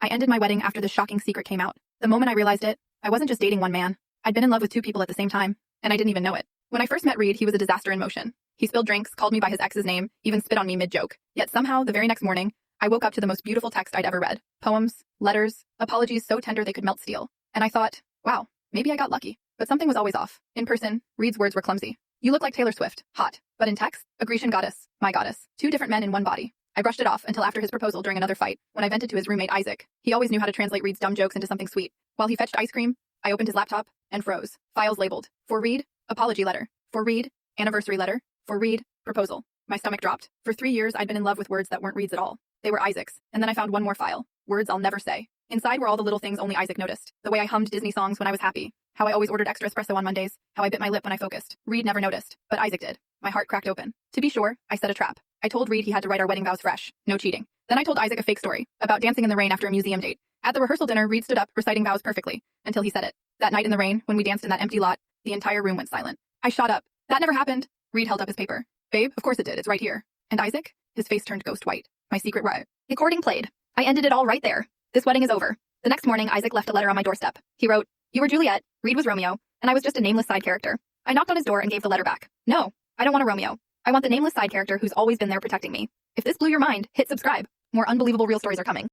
I ended my wedding after the shocking secret came out. The moment I realized it, I wasn't just dating one man. I'd been in love with two people at the same time, and I didn't even know it. When I first met Reed, he was a disaster in motion. He spilled drinks, called me by his ex's name, even spit on me mid-joke. Yet somehow, the very next morning, I woke up to the most beautiful text I'd ever read. Poems, letters, apologies so tender they could melt steel. And I thought, wow, maybe I got lucky. But something was always off. In person, Reed's words were clumsy. You look like Taylor Swift, hot. But in text, a Grecian goddess, my goddess. Two different men in one body. I brushed it off until after his proposal during another fight, when I vented to his roommate Isaac. He always knew how to translate Reed's dumb jokes into something sweet. While he fetched ice cream, I opened his laptop and froze. Files labeled. For Reed, apology letter. For Reed, anniversary letter. For Reed, proposal. My stomach dropped. For 3 years, I'd been in love with words that weren't Reed's at all. They were Isaac's. And then I found one more file. Words I'll never say. Inside were all the little things only Isaac noticed. The way I hummed Disney songs when I was happy. How I always ordered extra espresso on Mondays. How I bit my lip when I focused. Reed never noticed, but Isaac did. My heart cracked open. To be sure, I set a trap. I told Reed he had to write our wedding vows fresh. No cheating. Then I told Isaac a fake story about dancing in the rain after a museum date. At the rehearsal dinner, Reed stood up, reciting vows perfectly, until he said it. That night in the rain, when we danced in that empty lot, the entire room went silent. I shot up. That never happened. Reed held up his paper. Babe, of course it did. It's right here. And Isaac? His face turned ghost white. My secret riot. Recording played. I ended it all right there. This wedding is over. The next morning, Isaac left a letter on my doorstep. He wrote, You were Juliet, Reed was Romeo, and I was just a nameless side character. I knocked on his door and gave the letter back. No, I don't want a Romeo. I want the nameless side character who's always been there protecting me. If this blew your mind, hit subscribe. More unbelievable real stories are coming.